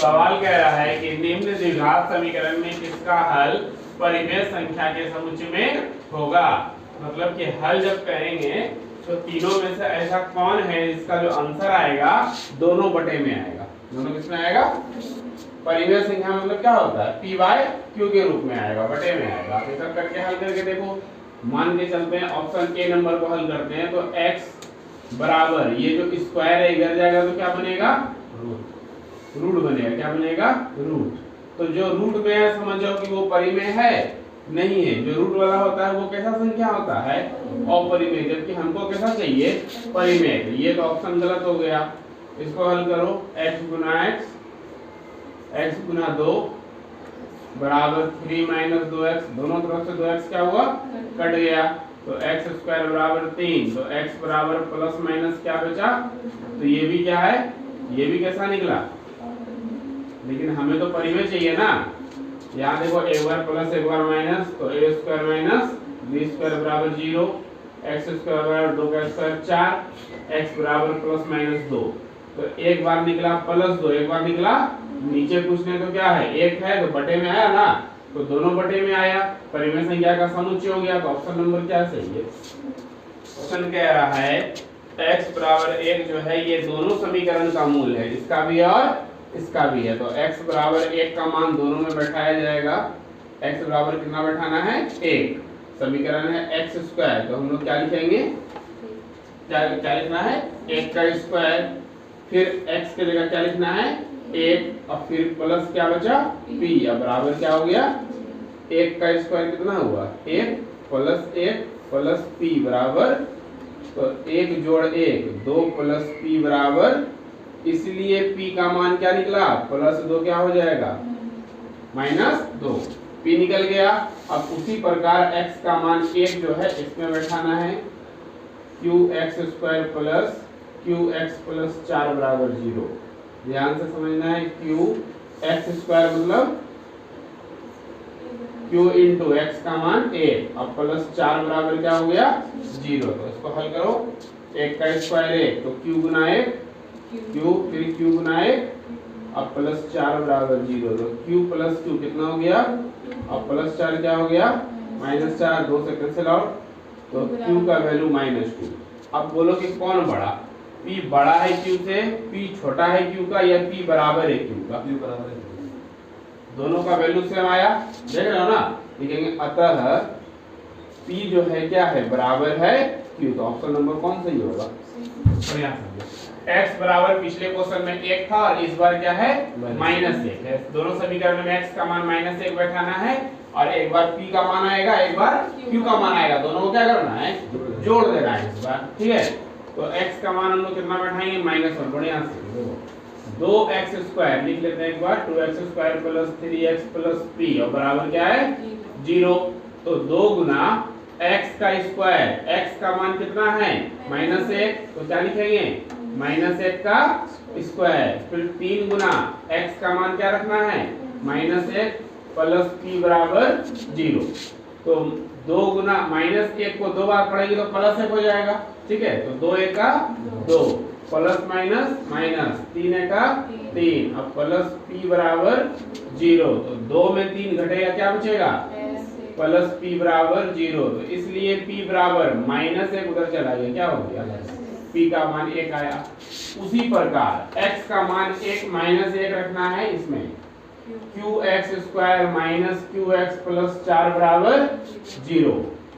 सवाल कह रहा है कि निम्न द्विघात समीकरण में किसका हल परिमेय संख्या के समुच्चय में होगा। मतलब कि हल जब करेंगे तो तीनों में से ऐसा कौन है जिसका जो आंसर आएगा दोनों बटे में आएगा। दोनों किसमें आएगा? परिमेय संख्या मतलब क्या होता है? पी बाय क्यू के रूप में आएगा, बटे में आएगा। आप ऐसा करके हल करके देखो। मान के चलते हैं ऑप्शन ए नंबर को हल करते हैं तो x बराबर ये जो स्क्वायर है इधर जाएगा तो क्या बनेगा? रूट बनेगा। क्या बनेगा? रूट। तो जो रूट में है समझ जाओ कि वो परिमेय है नहीं है। जो रूट वाला होता है वो कैसा संख्या होता है? अपरिमेय। जबकि हमको कैसा चाहिए? परिमेय। ये तो ऑप्शन गलत हो गया। इसको हल करो। x गुना x गुना 2 बराबर 3 माइनस 2x। दोनों तरफ से 2x क्या हुआ? कट गया। तो x स्क्वायर बराबर 3। तो x बराबर प्लस माइनस क्या बचा? तो ये भी क्या है? ये भी कैसा निकला? लेकिन हमें तो परिमेय चाहिए ना। यहाँ देखो एक बार प्लस एक बार माइनस, तो a square minus b square बराबर 0, x स्क्वायर बराबर 2 का स्क्वायर 4, x बराबर प्लस माइनस 2। तो एक बार निकला प्लस 2, एक बार निकला नीचे पूछने तो क्या है? एक है तो बटे में आया ना, तो दोनों बटे में आया। परिमेय संख्या का समुच्चय हो गया। तो ऑप्शन नंबर क्या सही है? क्वेश्चन कह रहा है x बराबर 1 जो है ये दोनों समीकरण का मूल है, इसका भी और इसका भी है। तो x बराबर 1 का मान दोनों में बैठाया जाएगा। x बराबर कितना बैठाना है? 1। समीकरण है x स्क्वायर, तो हम लोग क्या लिखेंगे? क्या लिखना है? 1 का स्क्वायर। फिर x की जगह क्या लिखना है? 1 और फिर प्लस क्या बचा? p। अब बराबर क्या हो गया? 1 का स्क्वायर कितना हुआ? 1 प्लस p बराबर, तो 1 जोड़ 1 2 प्लस p बराबर, इसलिए p का मान क्या निकला? प्लस 2 क्या हो जाएगा? माइनस 2। p निकल गया। अब उसी प्रकार x का मान 1 जो है इसमें बैठाना है। qx square plus qx plus 4 बराबर 0। ध्यान से समझना है। qx स्क्वायर मतलब q इंटू x का मान 1 और प्लस 4 बराबर क्या हो गया? 0। तो इसको हल करो। 1 का स्क्वायर 1 तो q गुना 1 q, फिर q गुना 1 और प्लस 4 बराबर 0। तो q प्लस q कितना हो गया? और प्लस 4 क्या हो गया? माइनस 4। 2 से कैंसिल आउट, तो q का वैल्यू -2। अब बोलो कि कौन बड़ा? p बड़ा है q से, p छोटा है q का, या p बराबर है q का? p बराबर है। दोनों का वैल्यू सेम आया, देख रहे हो ना? लिखेंगे अतः p जो है क्या है? बराबर है q। तो ऑप्शन नंबर कौन सही होगा? बढ़िया समझो। x बराबर पिछले क्वेश्चन में 1 था और इस बार क्या है? -1 है। दोनों समीकरण में x का मान -1 बैठाना है और एक बार p का मान आएगा, एक बार q का मान आएगा। दोनों को क्या करना है? जोड़ देना है इस बार। ठीक है। तो x का मान हम लोग कितना बैठाएंगे? -1। बढ़िया से 2x स्क्वायर लिख लेते हैं एक बार। 2x square plus 3x plus p और बराबर क्या है? 0। तो 2 गुना x का स्क्वायर, x का मान कितना है? -1। तो क्या लिखेंगे? -1 का स्क्वायर। फिर 3 गुना x का मान क्या रखना है? -1 प्लस p बराबर 0। तो 2 गुना -1 को 2 बार पढ़ेंगे तो प्लस 1 हो जाएगा। ठीक है। तो 2 1 का 2 प्लस माइनस माइनस, 3 1 का 3 अब प्लस p बराबर 0। तो 2 में 3 घटेगा, क्या बचेगा? प्लस p बराबर 0। तो इसलिए p बराबर -1 उधर चला गया, क्या हो गया? p का मान 1 आया। उसी प्रकार x का मान 1 रखना है इसमें। qx square minus qx plus 4 बराबर 0।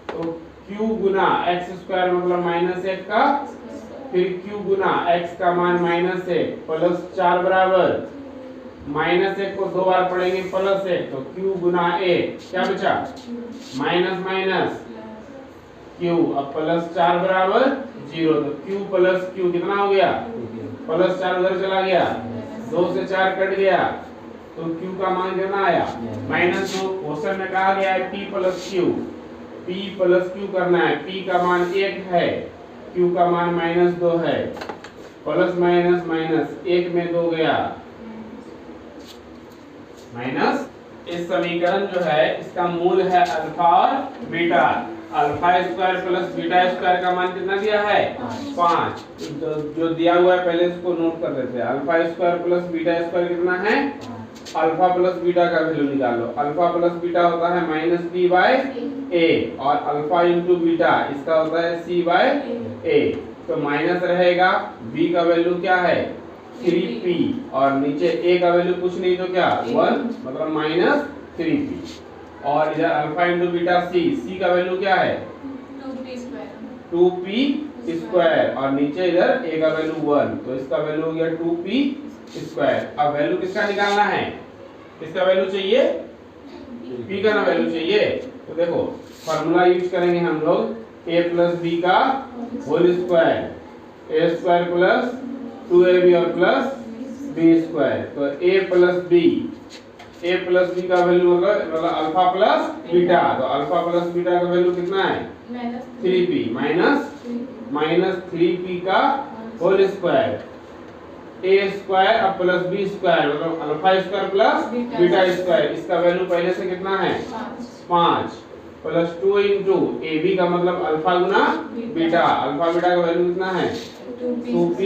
तो q गुना x स्क्वायर मतलब -1 का, फिर q गुना x का मान -1 प्लस 4 बराबर -1 को 2 बार पढ़ेंगे प्लस 1। तो q गुना 1 क्या बचा? माइनस माइनस q अब प्लस 4 बराबर 0। तो q प्लस q कितना हो गया? प्लस 4 उधर चला गया, 2 से 4 कट गया, तो q का मान कितना आया? -2। क्वेश्चन में कहा गया है p plus q। p plus q करना है। p का मान 1 है, q का मान -2 है। प्लस माइनस माइनस 1 में 2 गया माइनस। इस समीकरण जो है इसका मूल है अल्फा और beta. Alpha square plus beta square का मान कितना दिया है 5। जो दिया हुआ है पहले इसको नोट कर लेते हैं। Alpha square plus beta square कितना है, अल्फा प्लस बीटा का वैल्यू निकालो। अल्फा प्लस बीटा होता है माइनस बी बाय ए और अल्फा इंटू बीटा इसका होता है सी बाय ए। तो माइनस रहेगा, बी का वैल्यू क्या है 3p और नीचे a का वैल्यू कुछ नहीं तो क्या 1 मतलब माइनस 3p और इधर अल्फा इंटू बीटा c का वैल्यू क्या है 2p स्क्वायर और नीचे इधर a का वैल्यू 1 तो इसका वैल्यू हो गया 2p स्क्वायर। अब वैल्यू किसका निकालना है, किसका वैल्यू चाहिए p का ना वैल्यू चाहिए। तो देखो फार्मूला यूज करेंगे हम लोग a प्लस b का whole square, a square plus 2ab और प्लस b स्क्वायर। तो a प्लस b का वैल्यू मतलब अल्फा प्लस बीटा। तो अल्फा प्लस बीटा का वैल्यू कितना है 3p माइनस 3p का होल स्क्वायर, a स्क्वायर अब प्लस b स्क्वायर मतलब alpha square plus beta square. इसका वैल्यू पहले से कितना है 5 प्लस 2 इंटू ए बी का मतलब अल्फा गुना बीटा। अल्फा बीटा का वैल्यू कितना है 2p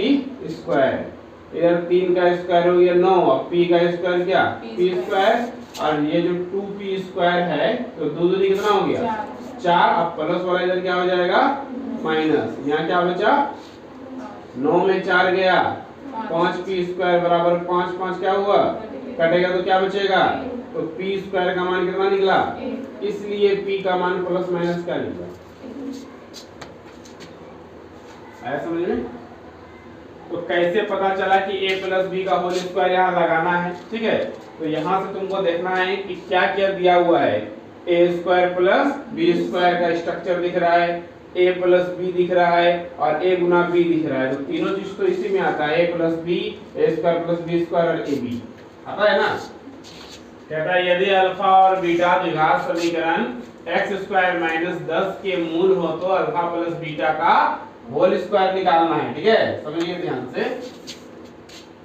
स्क्वायर। इधर 3 का स्क्वायर हो गया 9 और p का स्क्वायर क्या p स्क्वायर और ये जो 2p स्क्वायर है तो दो दूनी कितना हो गया 4। अब प्लस वाला इधर क्या हो जाएगा माइनस, यहाँ क्या बचा 9 में 4 गया 5p स्क्वायर बराबर 5 क्या हुआ कटेगा तो क्या बचेगा तो p स्क्वायर का मान कितना निकला, इसलिए p का मान प्लस माइनस क्या निकला। आया समझ में। तो कैसे पता चला कि a प्लस बी का होल स्क्वायर यहाँ लगाना है, ठीक है। तो यहाँ से तुमको देखना है कि क्या क्या दिया हुआ है। a square plus B square का स्ट्रक्चर दिख रहा है, a प्लस बी दिख रहा है और a गुना b दिख रहा है। तो तीनों चीज तो इसी में आता है, a plus B, a square plus B square और ab आता है ना। कहता है यदि अल्फा और बीटा द्विघात समीकरण x स्क्वायर माइनस 10 के मूल हो तो अल्फा प्लस बीटा का होल स्क्वायर निकालना है, ठीक है। समझिए ध्यान से,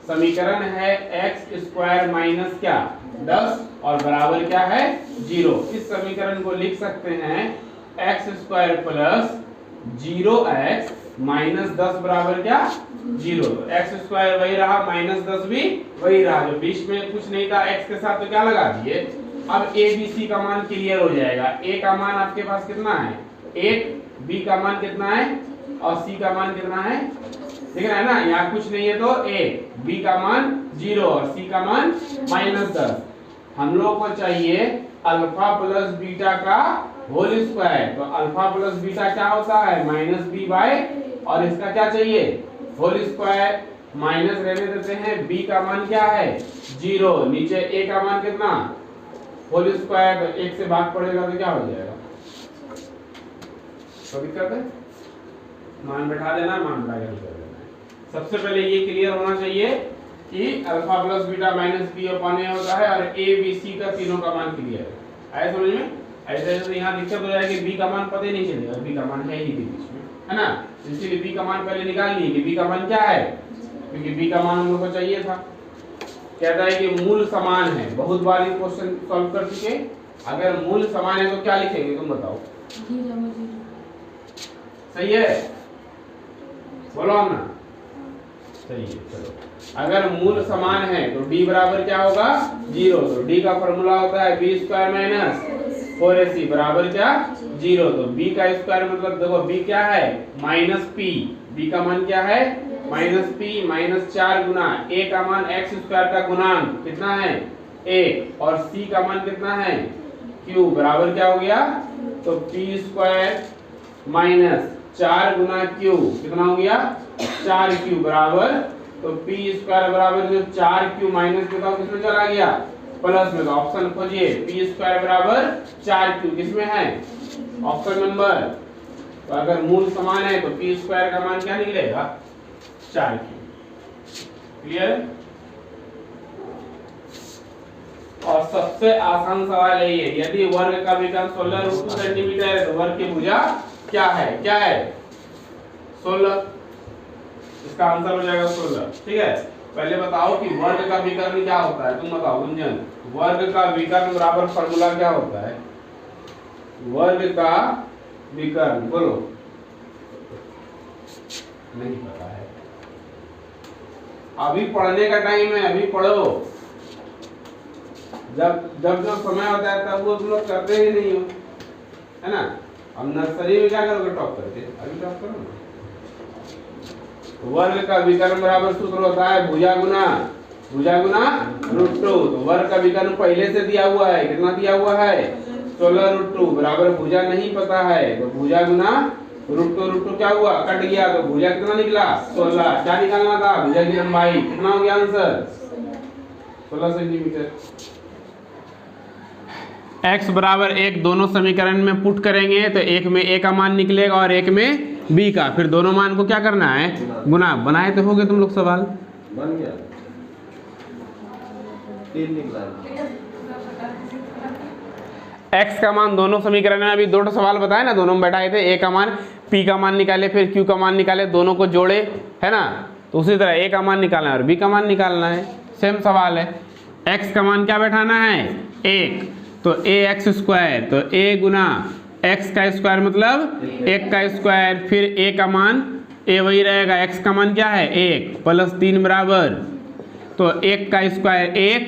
समीकरण है x स्क्वायर माइनस क्या 10 और बराबर क्या है 0। इस समीकरण को लिख सकते हैं x square plus 0x minus 10 बराबर क्या 0। तो x स्क्वायर वही रहा माइनस 10 भी वही रहा, जो बीच में कुछ नहीं था x के साथ तो क्या लगा दिए। अब a b c का मान क्लियर हो जाएगा। a का मान आपके पास कितना है 1, b का मान कितना है और c का मान कितना है, ठीक है ना। यहाँ कुछ नहीं है तो a, b का मान 0 और c का मान माइनस 10। हम लोग को चाहिए अल्फा प्लस बीटा का होल स्क्वायर। तो अल्फा प्लस बीटा क्या होता है माइनस b बाय और इसका क्या चाहिए होल स्क्वायर। माइनस रहने देते हैं, b का मान क्या है 0, नीचे a का मान कितना होल स्क्वायर, तो 1 से भाग पड़ेगा तो क्या हो जाएगा, तो दिक्कत है मान बैठा देना, मान बैठा कर देना। सबसे पहले ये क्लियर होना चाहिए कि alpha plus beta minus B upon A होता है और ए बी सी का तीनों का मान क्लियर है। आया समझ में। ऐसे तो यहाँ दिक्कत हो जाएगी, बी का मान पता ही नहीं चलेगा, बी का मान है ही नहीं बीच में, है ना। इसीलिए बी का मान पहले निकाल लिए कि बी का मान क्या है, क्योंकि बी का मान हम लोग को चाहिए था। कहता है कि मूल समान है, बहुत बार ये क्वेश्चन सॉल्व कर चुके। अगर मूल समान है तो क्या लिखेंगे तुम बताओ, सही है बोलो हम ना, सही है। चलो अगर मूल समान है तो d बराबर क्या होगा 0। तो d का फॉर्मूला होता है b स्क्वायर माइनस 4ac बराबर क्या 0। तो b का स्क्वायर मतलब देखो b क्या है माइनस p, b का मान क्या है minus p minus 4 Guna a का मान x स्क्वायर का गुणांक कितना है a और c का मान कितना है q बराबर क्या हो गया, तो p स्क्वायर माइनस 4 गुना q कितना हो गया 4q बराबर, तो p स्क्वायर बराबर जो 4q माइनस बताओ किसमें चला गया प्लस में। तो ऑप्शन खोजिए p स्क्वायर बराबर 4q किसमें है ऑप्शन नंबर। तो अगर मूल समान है तो p स्क्वायर का मान क्या निकलेगा 4q। क्लियर। और सबसे आसान सवाल है ये, यदि वर्ग का विकर्ण 16√2 सेंटीमीटर है तो वर्ग की भुजा क्या है, क्या है 16, इसका आंसर हो जाएगा 16। ठीक है, पहले बताओ कि वर्ग का विकर्ण क्या होता है, तुम बताओ गुंजन। वर्ग का विकर्ण बराबर फॉर्मूला क्या होता है, वर्ग का विकर्ण, बोलो। नहीं पता है, अभी पढ़ने का टाइम है, अभी पढ़ो। जब जब जो समय होता है तब वो तुम लोग करते ही नहीं हो, है ना। अब नर्सरी में क्या करोगे टॉप करके, अभी टॉप करो ना। वर्ग का विकर्ण बराबर सूत्र होता है भुजा गुना √2। तो वर्ग का विकर्ण पहले से दिया हुआ है, कितना दिया हुआ है 16√2 बराबर भुजा नहीं पता है, तो भुजा गुना √2 क्या हुआ, कट गया, तो भुजा कितना निकला 16। क्या निकालना था, भुजा की लंबाई कितना हो गया आंसर 16 सेंटीमीटर। x बराबर 1 दोनों समीकरण में पुट करेंगे तो एक में a का मान निकलेगा और एक में b का, फिर दोनों मान को क्या करना है गुना। बनाए तो होगे तुम लोग सवाल, बन गया 3 निकला। x का मान दोनों समीकरण में, अभी दो सवाल बताए ना, दोनों में बैठाए थे। a का मान p का मान निकाले, फिर q का मान निकाले, दोनों को जोड़े, है ना। तो उसी तरह a का मान निकालना है और b का मान निकालना है, सेम सवाल है। x का मान क्या बैठाना है 1, तो ax स्क्वायर, तो a गुना x का स्क्वायर मतलब 1 का स्क्वायर, फिर a का मान a वही रहेगा, x का मान क्या है 1 प्लस 3 बराबर, तो 1 का स्क्वायर 1,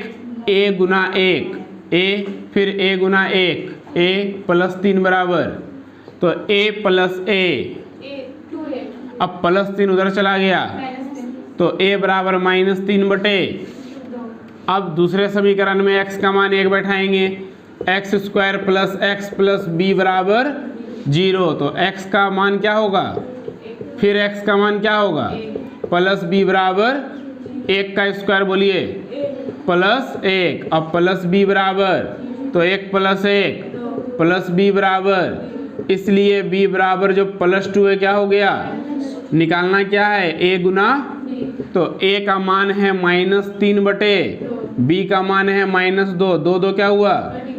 a गुना 1 a, फिर a गुना 1 a प्लस 3 बराबर, तो a प्लस a, अब प्लस 3 उधर चला गया, तो a बराबर -3 बटे। अब दूसरे समीकरण में x का मान 1 बैठाएंगे, x square plus x plus B बराबर 0, तो x का मान क्या होगा, फिर x का मान क्या होगा प्लस b बराबर 1 का स्क्वायर बोलिए प्लस 1, अब प्लस b बराबर, तो 1 प्लस 1 प्लस b बराबर, इसलिए b बराबर जो +2 है क्या हो गया, निकालना क्या है a गुना, तो a का मान है -3 बटे, b का मान है -2, 2 2 क्या हुआ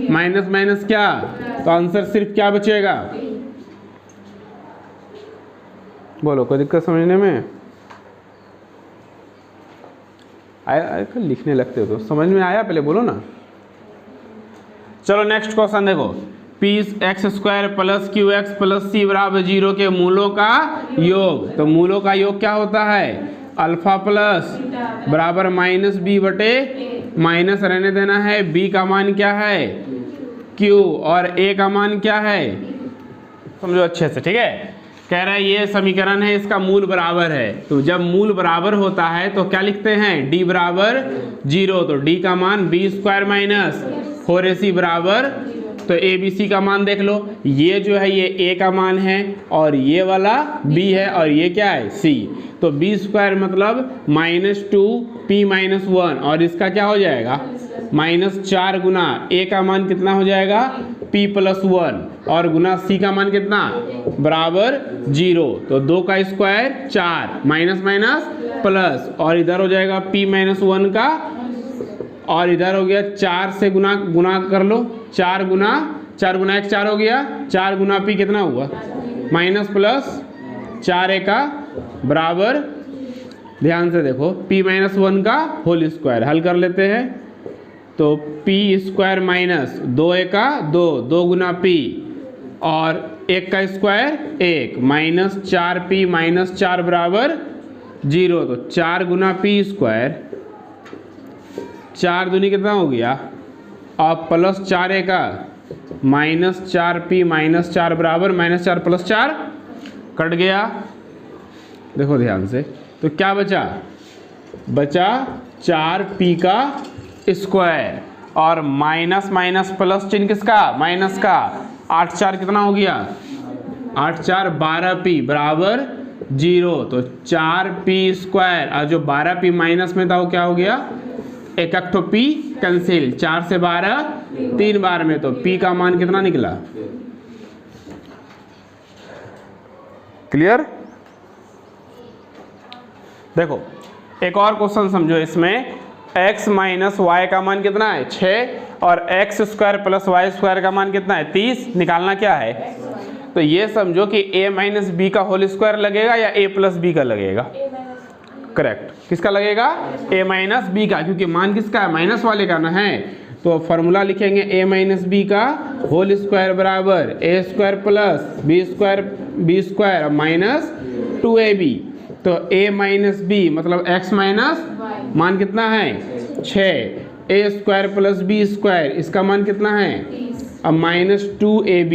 माइनस माइनस क्या, तो आंसर सिर्फ क्या बचेगा, बोलो। कोई दिक्कत समझने में आया, लिखने लगते हो तो समझ में आया, पहले बोलो ना। चलो नेक्स्ट क्वेश्चन देखो, p(x² + qx + c बराबर 0 के मूलों का योग, तो मूलों का योग क्या होता है अल्फा प्लस बराबर -b बटे, माइनस रहने देना है, b का मान क्या है q और a का मान क्या है, समझो अच्छे से, ठीक है। कह रहा है ये समीकरण है, इसका मूल बराबर है, तो जब मूल बराबर होता है तो क्या लिखते हैं d बराबर 0, तो d का मान b² - 4ac बराबर, तो a b c का मान देख लो, ये जो है ये a का मान है और ये वाला b है और ये क्या है c, तो b² मतलब -2p - 1 और इसका क्या हो जाएगा -4 गुना a का मान कितना हो जाएगा p + 1 और गुना c का मान कितना बराबर 0, तो 2 का स्क्वायर 4 माइनस माइनस प्लस, और इधर हो जाएगा p - 1 का, और इधर हो गया 4 से गुना कर लो, 4 गुना 1 4 हो गया, 4 गुना p कितना हुआ माइनस प्लस 4a का बराबर, ध्यान से देखो p - 1 का होल स्क्वायर हल कर लेते हैं, तो p² - 2a का 2, 2 गुना p और 1 का स्क्वायर 1 -4p - 4 बराबर 0, तो 4 गुना p², 4 दूनी कितना हो गया और प्लस 4a का -4p - 4 बराबर -4 + 4 कट गया। देखो ध्यान से, तो क्या बचा 4p का स्क्वायर और माइनस माइनस प्लस चिन्ह किसका माइनस का, 8 4 कितना हो गया 8 4 12p बराबर 0, तो 4p² और जो 12p माइनस में था वो क्या हो गया, एक तो p कैंसिल, 4 से 12 3 बार में, तो p का मान कितना निकला, क्लियर। देखो एक और क्वेश्चन समझो, इसमें x - y का मान कितना है 6 और x² + y² का मान कितना है 30, निकालना क्या है, तो ये समझो कि a - b का होल स्क्वायर लगेगा या a + b का लगेगा, करेक्ट, किसका लगेगा a - b का, क्योंकि मान किसका है माइनस वाले का ना है, तो फॉर्मूला लिखेंगे a माइनस बी का होल स्क्वायर बराबर a square plus B square minus 2ab। तो a माइनस बी मतलब x माइनस मान कितना है 6, a square plus B square इसका मान कितना है अब माइनस 2ab।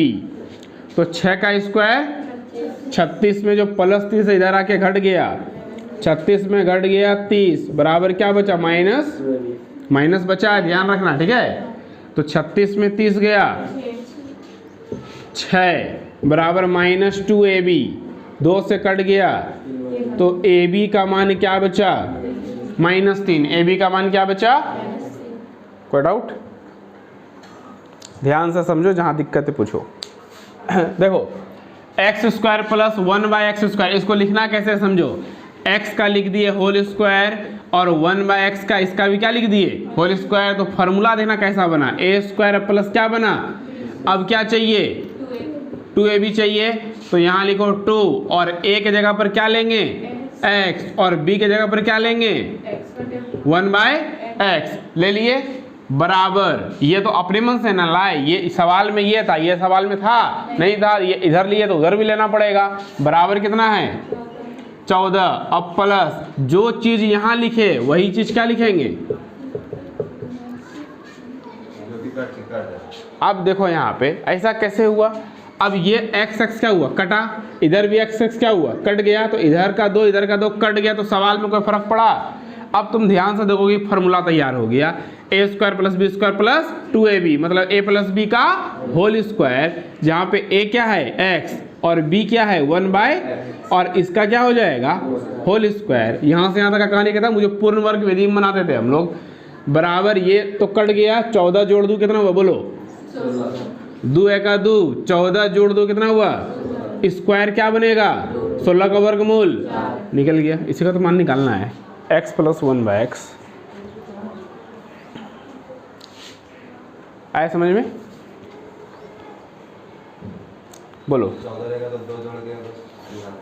तो 6 का स्क्वायर 36 में जो प्लस 30 इधर आके घट गया, 36 में घट गया 30 बराबर क्या बचा माइनस बचा है, ध्यान रखना ठीक है। तो 36 में 30 गया 6 बराबर माइनस 2ab, 2 से कट गया तो ab का मान क्या बचा -3, ab का मान क्या बचा। कोई डाउट? ध्यान से समझो, जहां दिक्कत है पूछो। देखो x square plus 1/x square, इसको लिखना कैसे समझो। x का लिख दिए होल स्क्वायर और 1/x का इसका भी क्या लिख दिए होल स्क्वायर। तो फॉर्मूला देखना कैसा बना, a स्क्वायर प्लस क्या बना, अब क्या चाहिए 2ab चाहिए। तो यहाँ लिखो 2 और a के जगह पर क्या लेंगे x और b के जगह पर क्या लेंगे 1/x ले लिए बराबर। ये तो अपने मन से ना लाए, ये सवाल में ये था, ये सवाल में था नहीं था, ये इधर लिए तो उधर भी लेना पड़ेगा। बराबर कितना है 14। अब प्लस जो चीज यहाँ लिखे वही चीज क्या लिखेंगे। अब देखो यहाँ पे ऐसा कैसे हुआ, अब ये x क्या हुआ कटा, इधर भी x क्या हुआ कट गया, तो इधर का 2 इधर का 2 कट गया, तो सवाल में कोई फर्क पड़ा। अब तुम ध्यान से देखोगे फॉर्मूला तैयार हो गया, a square plus B square plus 2ab मतलब a प्लस बी का होल स्क्वायर, जहाँ पे a क्या है x और b क्या है 1/, और इसका क्या हो जाएगा होल स्क्वायर। यहाँ से यहाँ तक का कहानी कहता मुझे पूर्ण वर्ग विधि में बनाते थे हम लोग। बराबर ये तो कट गया, 14 जोड़ दूँ कितना हुआ बोलो 2 एका 2, 14 जोड़ दो कितना हुआ, स्क्वायर क्या बनेगा 16 का वर्गमूल निकल गया। इसी का तो मान निकालना है x प्लस 1/x। आया समझ में? बोलो।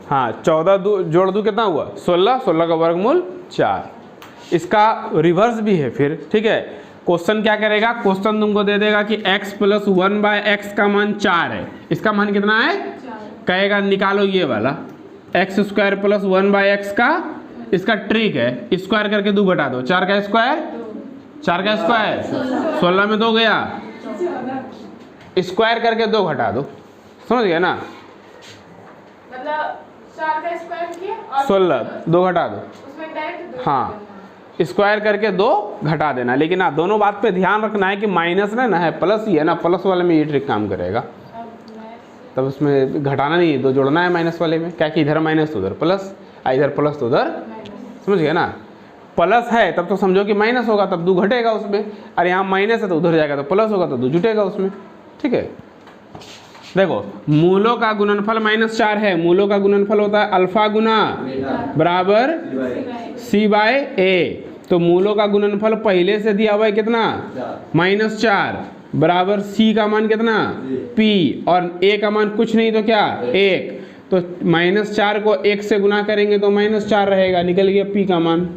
हाँ 14 जोड़ दूँ कितना हुआ 16, 16 का वर्गमूल 4। इसका रिवर्स भी है फिर, ठीक है। क्वेश्चन क्या करेगा, क्वेश्चन तुमको दे देगा कि x प्लस 1/x का मान 4 है, इसका मान कितना है कहेगा निकालो ये वाला x स्क्वायर प्लस 1/x का, इसका ट्रिक है स्क्वायर करके 2 घटा दो, 4 का स्क्वायर 16 में 2 गया, स्क्वायर करके 2 घटा दो, समझ गया ना, मतलब 4 का स्क्वायर किया और 16 2 घटा दो, उसमें डायरेक्ट हाँ स्क्वायर करके 2 घटा देना। लेकिन हाँ दोनों बात पे ध्यान रखना है कि माइनस ना है प्लस ही है ना, प्लस वाले में ये ट्रिक काम करेगा, तब उसमें घटाना नहीं है 2 जोड़ना है माइनस वाले में, क्या कि इधर माइनस तो उधर प्लस, इधर प्लस तो उधर, समझ गया ना। प्लस है तब तो समझो कि माइनस होगा तब 2 घटेगा उसमें, और यहाँ माइनस है तो उधर जाएगा तो प्लस होगा तो 2 जुटेगा उसमें, ठीक है। देखो मूलों का गुणनफल -4 है, मूलों का गुणनफल होता है अल्फा गुना बराबर c/a। तो मूलों का गुणनफल पहले से दिया हुआ है कितना -4 बराबर c का मान कितना p, और a का मान कुछ नहीं तो क्या 1। तो -4 को 1 से गुना करेंगे तो -4 रहेगा, निकल गया p का मान।